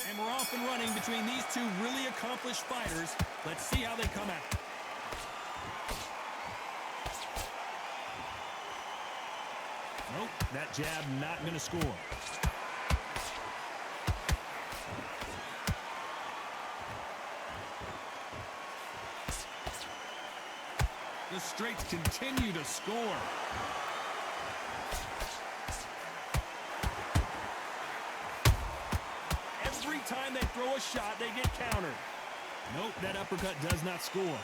And we're off and running between these two really accomplished fighters. Let's see how they come out. Nope, that jab not going to score. The straights continue to score. Every time they throw a shot, they get countered. Nope, that uppercut does not score.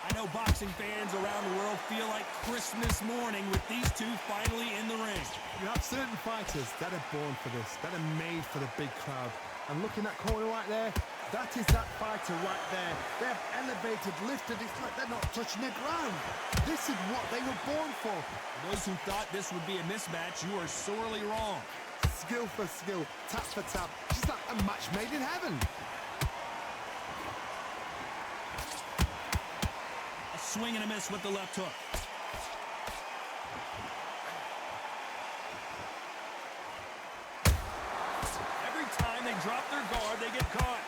I know boxing fans around the world feel like Christmas morning with these two finally in the ring. You have certain fighters that are born for this, that are made for the big crowd. And looking at that corner right there, that is that fighter right there. They have elevated, lifted, it's like they're not touching the ground. This is what they were born for. For those who thought this would be a mismatch, you are sorely wrong. Skill for skill, tap for tap. It's like a match made in heaven. A swing and a miss with the left hook. Every time they drop their guard, they get caught.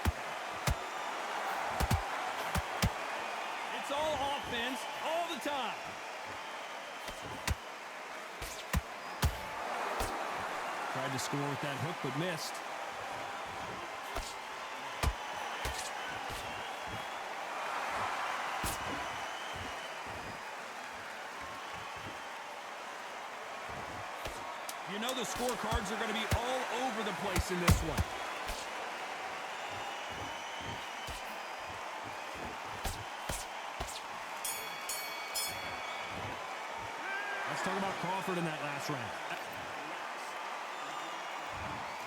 It's all offense all the time. Tried to score with that hook, but missed. You know the scorecards are going to be all over the place in this one. Let's talk about Crawford in that last round.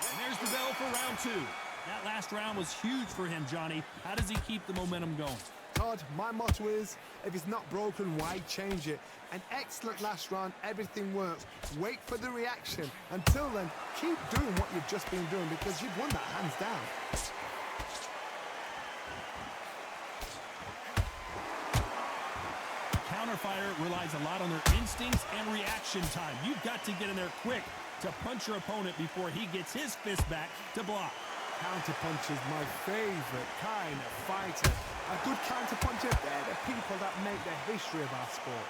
And there's the bell for round two. That last round was huge for him, Johnny. How does he keep the momentum going? Todd, my motto is, if it's not broken, why change it? An excellent last round, everything works. Wait for the reaction. Until then, keep doing what you've just been doing because you've won that hands down. A counter fighter relies a lot on their instincts and reaction time. You've got to get in there quick to punch your opponent before he gets his fist back to block. Counterpunch is my favorite kind of fighter. A good counterpuncher, they're the people that make the history of our sport.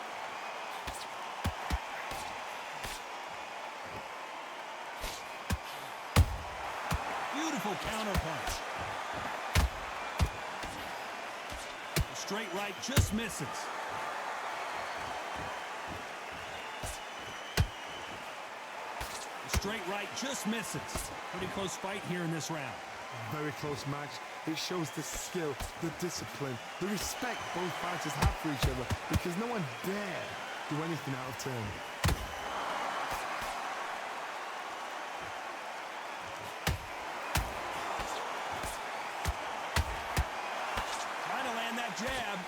Beautiful counterpunch. The straight right just misses. The straight right just misses. Pretty close fight here in this round. Very close match. It shows the skill, the discipline, the respect both fighters have for each other because no one dare do anything out of turn. Trying to land that jab.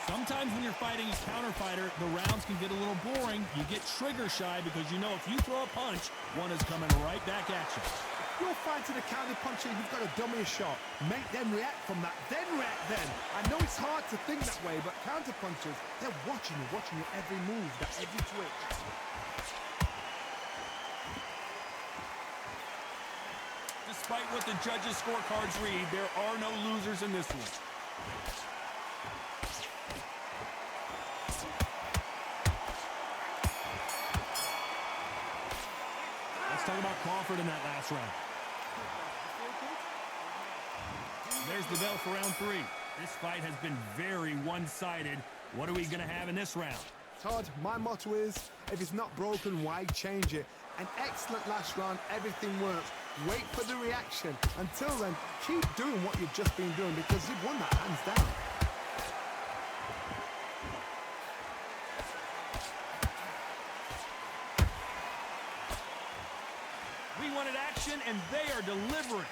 Sometimes when you're fighting a counter fighter, the rounds can get a little boring. You get trigger shy because you know if you throw a punch, one is coming right back at you. If you're fighting a counter puncher, you've got to dummy a shot. Make them react from that, then react then. I know it's hard to think that way, but counter punchers, they're watching your every move, that every twitch. Despite what the judges' scorecards read, there are no losers in this one. Talk about Crawford in that last round. There's the bell for round three. This fight has been very one-sided. What are we going to have in this round? Todd, my motto is, if it's not broken, why change it? An excellent last round, everything works. Wait for the reaction. Until then, keep doing what you've just been doing because you've won that hands down. We wanted action, and they are delivering.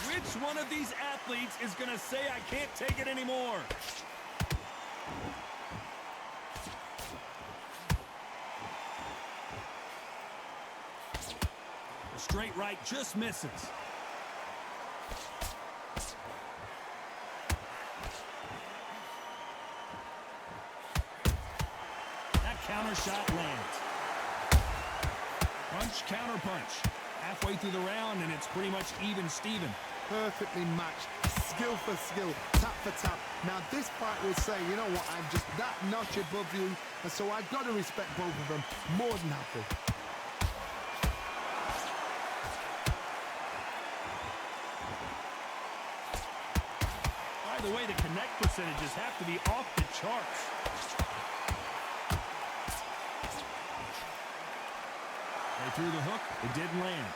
Which one of these athletes is going to say, I can't take it anymore? The Straight right just misses. That counter shot lands. Punch, counter punch. Halfway through the round, and it's pretty much even Steven. Perfectly matched, skill for skill, tap for tap. Now this fight will say, you know what, I'm just that notch above you, and so I've got to respect both of them. More than happy. By the way, the connect percentages have to be off the charts. They threw the hook, it didn't land.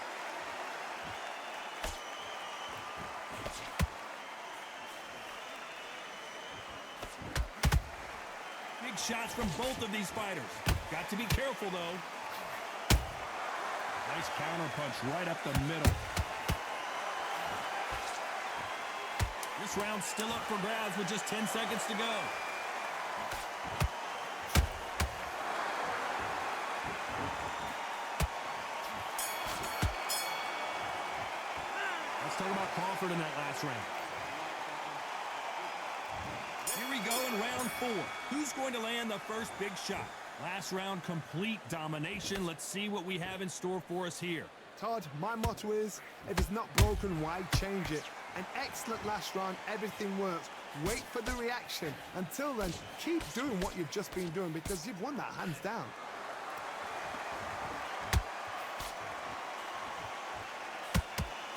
Big shots from both of these fighters. Got to be careful, though. Nice counter punch right up the middle. This round's still up for grabs with just 10 seconds to go. Let's talk about Crawford in that last round. Here we go in round 4. Who's going to land the first big shot? Last round, complete domination. Let's see what we have in store for us here. Todd, my motto is, if it's not broken, why change it? An excellent last round, everything works. Wait for the reaction. Until then, keep doing what you've just been doing because you've won that hands down.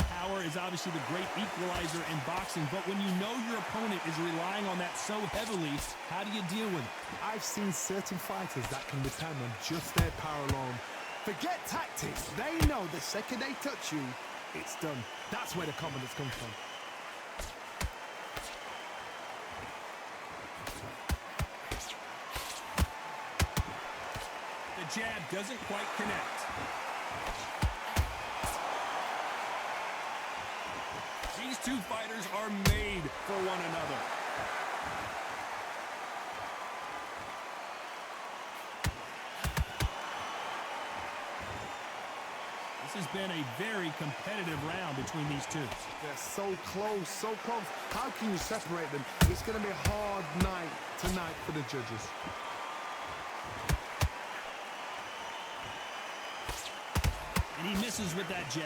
Power is obviously the great equalizer in boxing, but when you know your opponent is relying on that so heavily, how do you deal with it? I've seen certain fighters that can depend on just their power alone. Forget tactics. They know the second they touch you, it's done. That's where the confidence comes from. The jab doesn't quite connect. These two fighters are made for one another. This has been a very competitive round between these two. They're so close, so close. How can you separate them? It's going to be a hard night tonight for the judges. And he misses with that jab.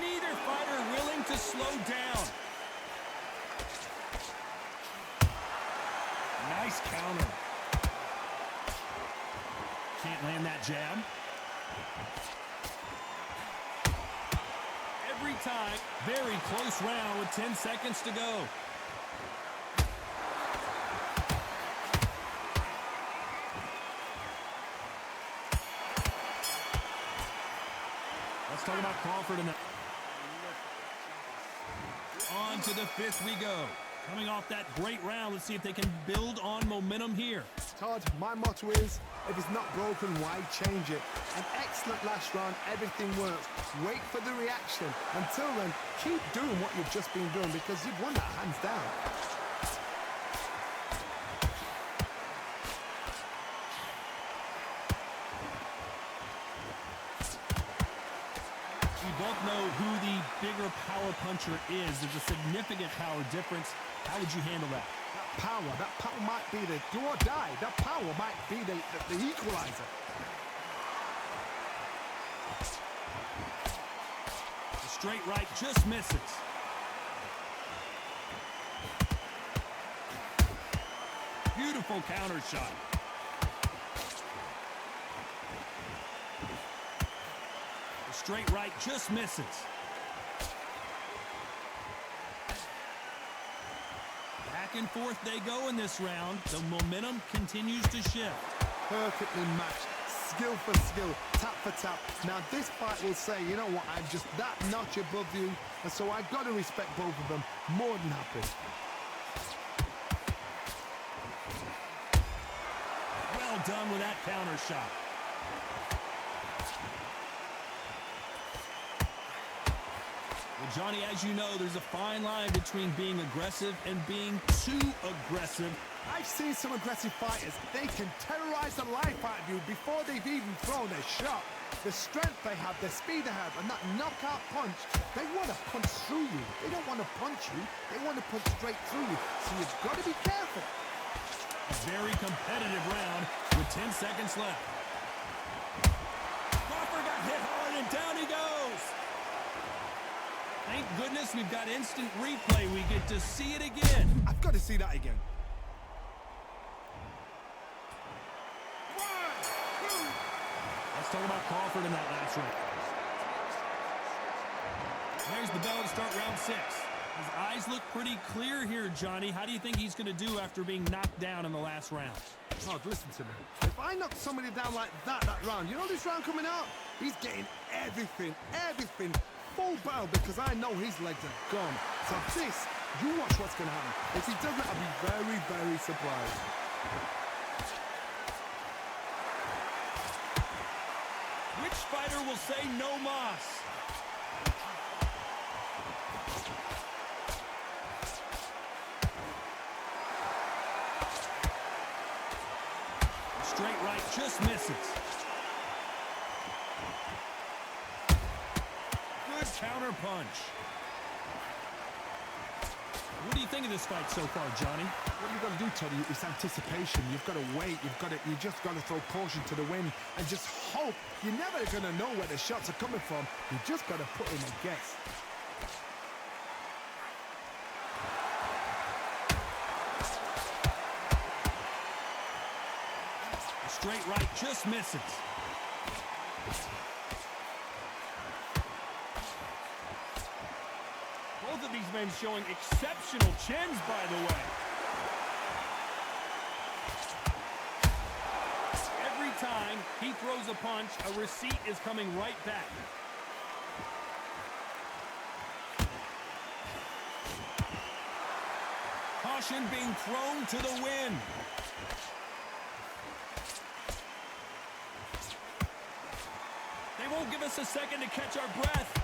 Neither fighter willing to slow down. Nice counter. Can't land that jab. Every time, very close round with 10 seconds to go. Let's talk about Crawford in that. On to the 5th we go. Coming off that great round, let's see if they can build on momentum here. Todd, my motto is, if it's not broken, why change it? An excellent last round, everything works. Wait for the reaction. Until then, keep doing what you've just been doing because you've won that hands down. We both know who the bigger power puncher is. There's a significant power difference. How would you handle that? That power might be the do or die. That power might be the equalizer. The straight right just misses. Beautiful counter shot. The straight right just misses. Back and forth they go in this round. The momentum continues to shift. Perfectly matched, skill for skill, tap for tap. Now this fight will say, you know what, I'm just that notch above you, and so I've got to respect both of them. More than happy. Well done with that counter shot. Well, Johnny, as you know, there's a fine line between being aggressive and being too aggressive. I've seen some aggressive fighters. They can terrorize the life out of you before they've even thrown a shot. The strength they have, the speed they have, and that knockout punch, they want to punch through you. They don't want to punch you. They want to punch straight through you. So you've got to be careful. A very competitive round with 10 seconds left. Crawford got hit hard and down he goes. Thank goodness we've got instant replay. We get to see it again. I've got to see that again. Let's talk about Crawford in that last round. There's the bell to start round 6. His eyes look pretty clear here, Johnny. How do you think he's going to do after being knocked down in the last round? Todd, listen to me. If I knock somebody down like that round, you know this round coming up? He's getting everything, full barrel, because I know his legs are gone. So this, you watch what's going to happen. If he doesn't, I'll be very, very surprised. Which fighter will say no mas? Straight right just misses. Good counter punch. What do you think of this fight so far, Johnny? What you've got to do, Toddy, is anticipation. You've got to wait. You just got to throw caution to the wind and just hope. You're never going to know where the shots are coming from. You just got to put in a guess. Straight right just misses. Both of these men showing exceptional chins, by the way. Every time he throws a punch, a receipt is coming right back. Caution being thrown to the wind. They won't give us a second to catch our breath.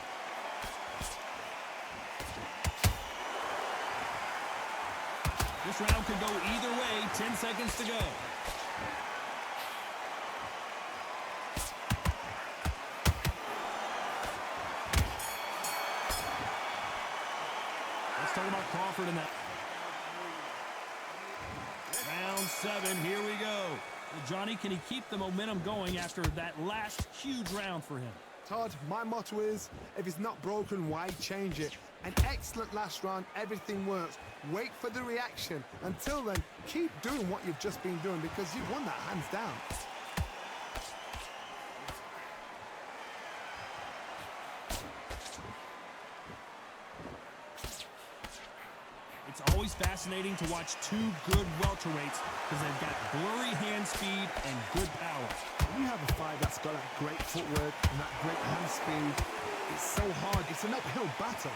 This round could go either way. 10 seconds to go. Let's talk about Crawford in that. Round 7, here we go. Well, Johnny, can he keep the momentum going after that last huge round for him? Todd, my motto is, if it's not broken, why change it? An excellent last round, everything works. Wait for the reaction. Until then, keep doing what you've just been doing, because you've won that hands down. It's always fascinating to watch two good welterweights because they've got blurry hand speed and good power. When you have a fight that's got that great footwork and that great hand speed, it's so hard. It's an uphill battle.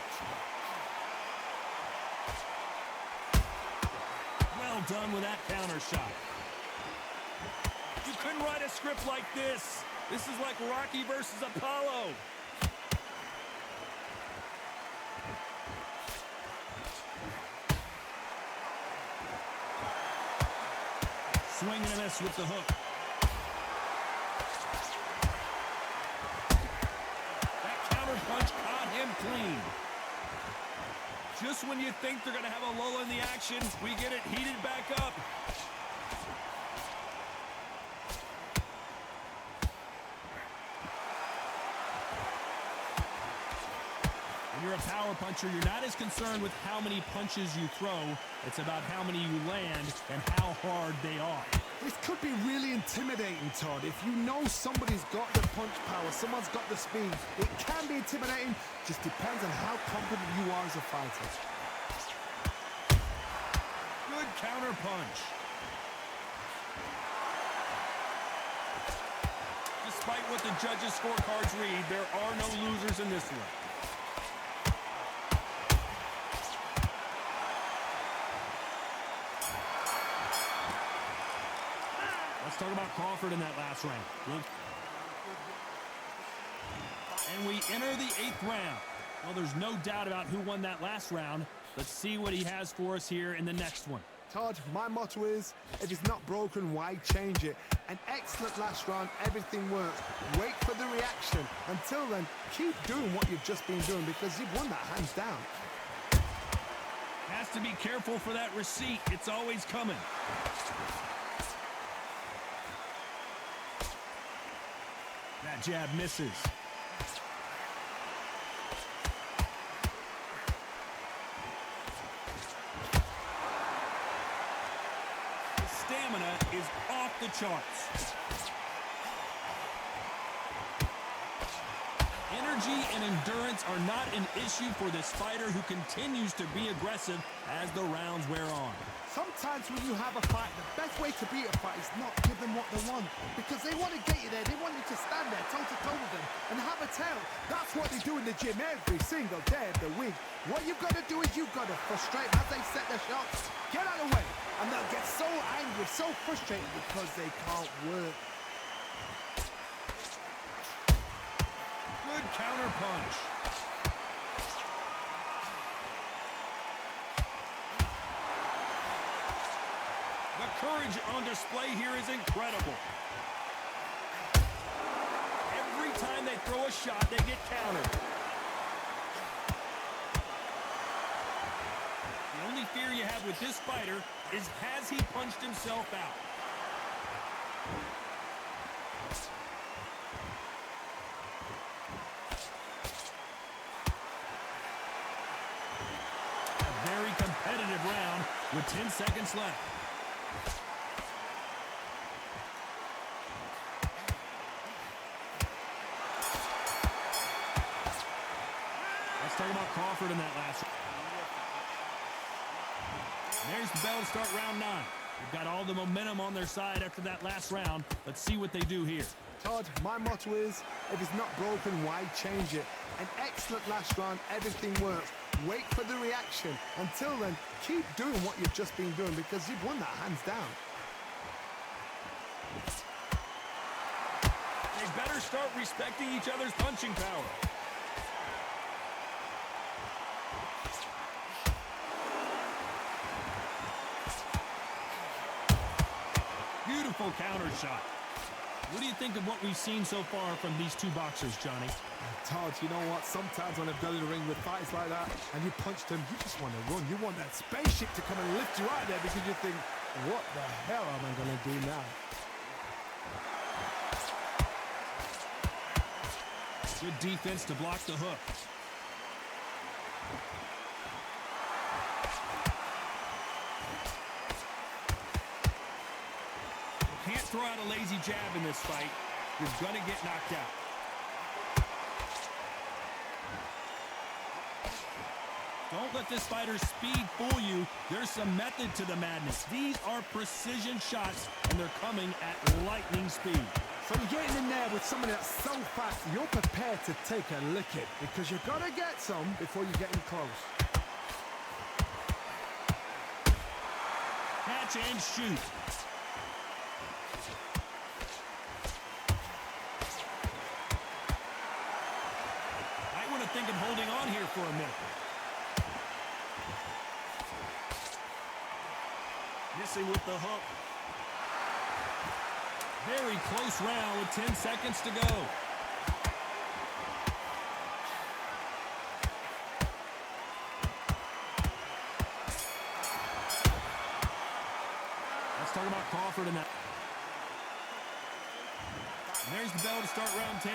Well done with that counter shot. You couldn't write a script like this. This is like Rocky versus Apollo. Swing and a miss with the hook. That counter punch caught him clean. Just when you think they're going to have a lull in the action, we get it heated back up. When you're a power puncher, you're not as concerned with how many punches you throw. It's about how many you land and how hard they are. This could be really intimidating, Todd. If you know somebody's got the punch power, someone's got the speed, it can be intimidating. Just depends on how confident you are as a fighter. Good counter punch. Despite what the judges' scorecards read, there are no losers in this one. Let's talk about Crawford in that last round. And we enter the 8th round. Well, there's no doubt about who won that last round. Let's see what he has for us here in the next one. Todd, my motto is, if it's not broken, why change it? An excellent last round, everything works. Wait for the reaction. Until then, keep doing what you've just been doing because you've won that hands down. Has to be careful for that receipt. It's always coming. That jab misses. His stamina is off the charts. Energy and endurance are not an issue for this fighter who continues to be aggressive as the rounds wear on. Sometimes when you have a fight, the best way to beat a fight is not give them what they want. Because they want to get you there. They want you to stand there toe-to-toe with them and have a tail. That's what they do in the gym every single day of the week. What you've got to do is you've got to frustrate them as they set their shots. Get out of the way. And they'll get so angry, so frustrated because they can't work. Good counter punch. The courage on display here is incredible. Every time they throw a shot, they get countered. The only fear you have with this fighter is, has he punched himself out? A very competitive round with 10 seconds left. Let's talk about Crawford in that last round. There's the bell to start round 9. They've got all the momentum on their side after that last round. Let's see what they do here. Todd, my motto is, if it's not broken, why change it? An excellent last round, everything works. Wait for the reaction. Until then, keep doing what you've just been doing because you've won that hands down. They better start respecting each other's punching power. Beautiful counter shot. What do you think of what we've seen so far from these two boxers, Johnny? Todd, you know what? Sometimes when I've done in the ring with fights like that and you punch them, you just want to run. You want that spaceship to come and lift you out there because you think, what the hell am I going to do now? Good defense to block the hook. Can't throw out a lazy jab in this fight. You're going to get knocked out. Don't let this fighter's speed fool you. There's some method to the madness. These are precision shots, and they're coming at lightning speed. So you're getting in there with somebody that's so fast, you're prepared to take a licking because you've got to get some before you get in close. Catch and shoot. Might want to think of holding on here for a minute. Missing with the hook. Very close round with 10 seconds to go. Let's talk about Crawford in that. And there's the bell to start round 10.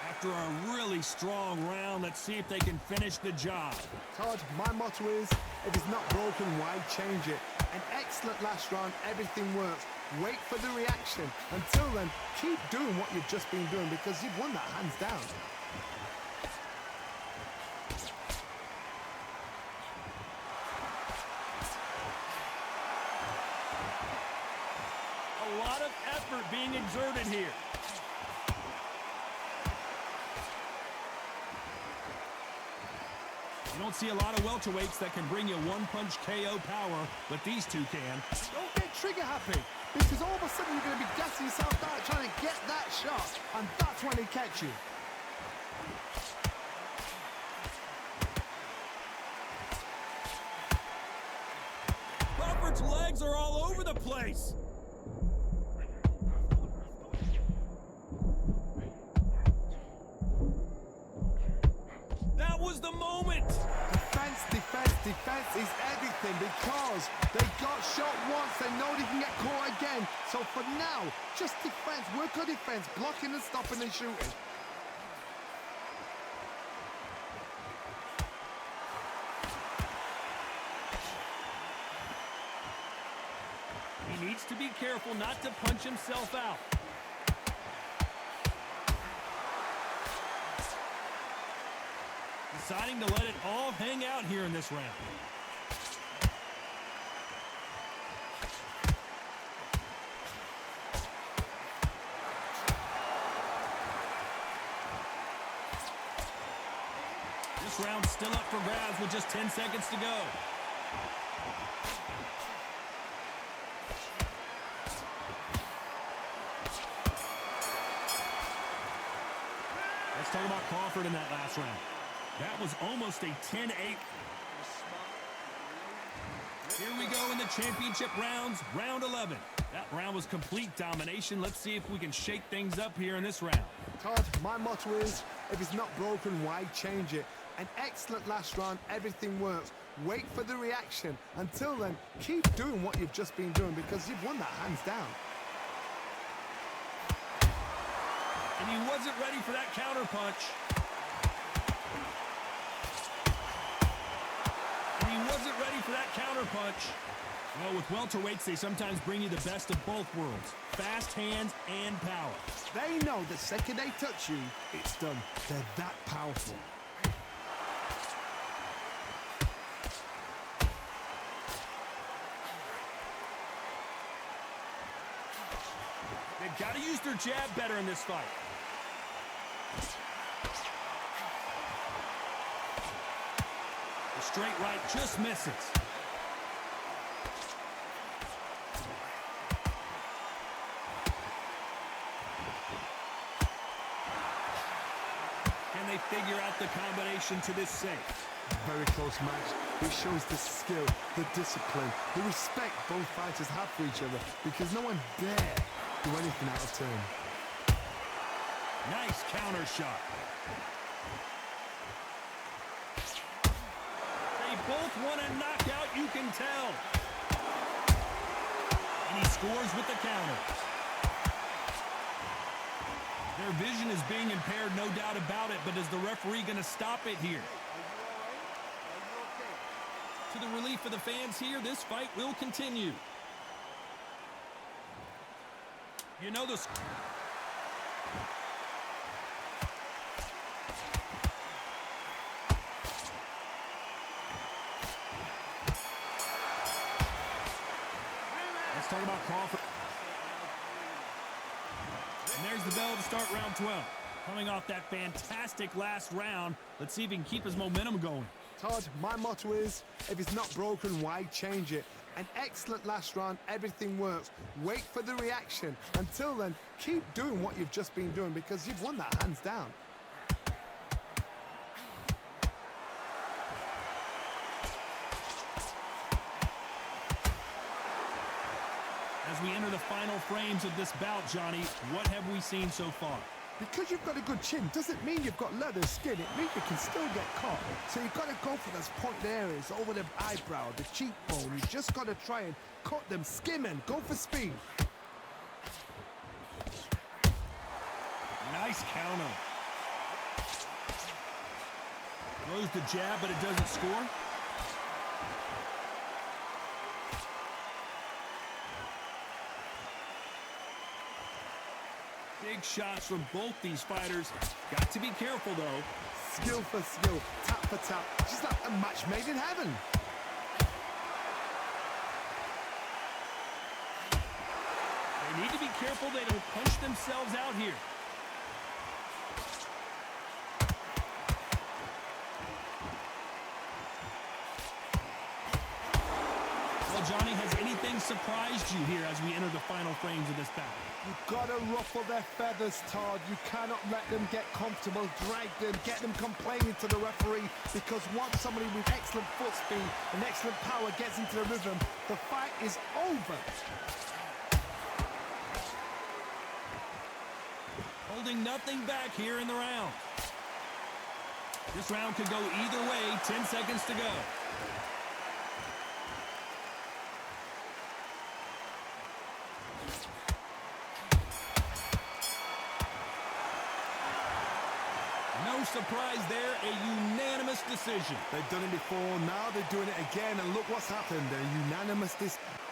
After a really strong round, let's see if they can finish the job. Todd, my motto is, if it's not broken, why change it? An excellent last round, everything works. Wait for the reaction. Until then, keep doing what you've just been doing because you've won that hands down. A lot of effort being exerted here. You don't see a lot of welterweights that can bring you one-punch KO power, but these two can. Don't get trigger happy because all of a sudden you're going to be gassing yourself out trying to get that shot, and that's when they catch you. Crawford's legs are all over the place. That was the moment. Defense, defense, defense is everything because they got shot once. They know they can get caught again. So for now, just defense. Work on defense, blocking and stopping and shooting. He needs to be careful not to punch himself out. Deciding to let it all hang out here in this round. This round's still up for grabs with just 10 seconds to go. Let's talk about Crawford in that last round. That was almost a 10-8. Here we go in the championship rounds, round 11. That round was complete domination. Let's see if we can shake things up here in this round. Todd, my motto is, if it's not broken, why change it? An excellent last round, everything works. Wait for the reaction. Until then, keep doing what you've just been doing because you've won that hands down. And he wasn't ready for that counter punch. And he wasn't ready for that counter punch. Well, with welterweights, they sometimes bring you the best of both worlds. Fast hands and power. They know the second they touch you, it's done. They're that powerful. They've got to use their jab better in this fight. The straight right just misses. Can they figure out the combination to this safe? Very close match. It shows the skill, the discipline, the respect both fighters have for each other because no one dare do anything out of turn. Nice counter shot. They both want a knockout, you can tell. And he scores with the counter. Their vision is being impaired, no doubt about it, but is the referee going to stop it here? To the relief of the fans here, this fight will continue. You know this. Let's talk about Crawford. And there's the bell to start round 12. Coming off that fantastic last round, let's see if he can keep his momentum going. Todd, my motto is, if it's not broken, why change it? An excellent last round, everything works. Wait for the reaction. Until then, keep doing what you've just been doing because you've won that hands down. As we enter the final frames of this bout, Johnny, what have we seen so far? Because you've got a good chin doesn't mean you've got leather skin. It means you can still get caught. So you've got to go for those point areas over the eyebrow, the cheekbone. You've just got to try and cut them, skim and go for speed. Nice counter. Throws the jab, but it doesn't score. Big shots from both these fighters. Got to be careful, though. Skill for skill, tap for tap. Just like a match made in heaven. They need to be careful they don't punch themselves out here. Well, Johnny, has anything surprised you here as we enter the final frames of this battle? You've got to ruffle their feathers, Todd. You cannot let them get comfortable, drag them, get them complaining to the referee, because once somebody with excellent foot speed and excellent power gets into the rhythm, the fight is over. Holding nothing back here in the round. This round could go either way. 10 seconds to go. No surprise there, a unanimous decision. They've done it before, now they're doing it again, and look what's happened, a unanimous decision.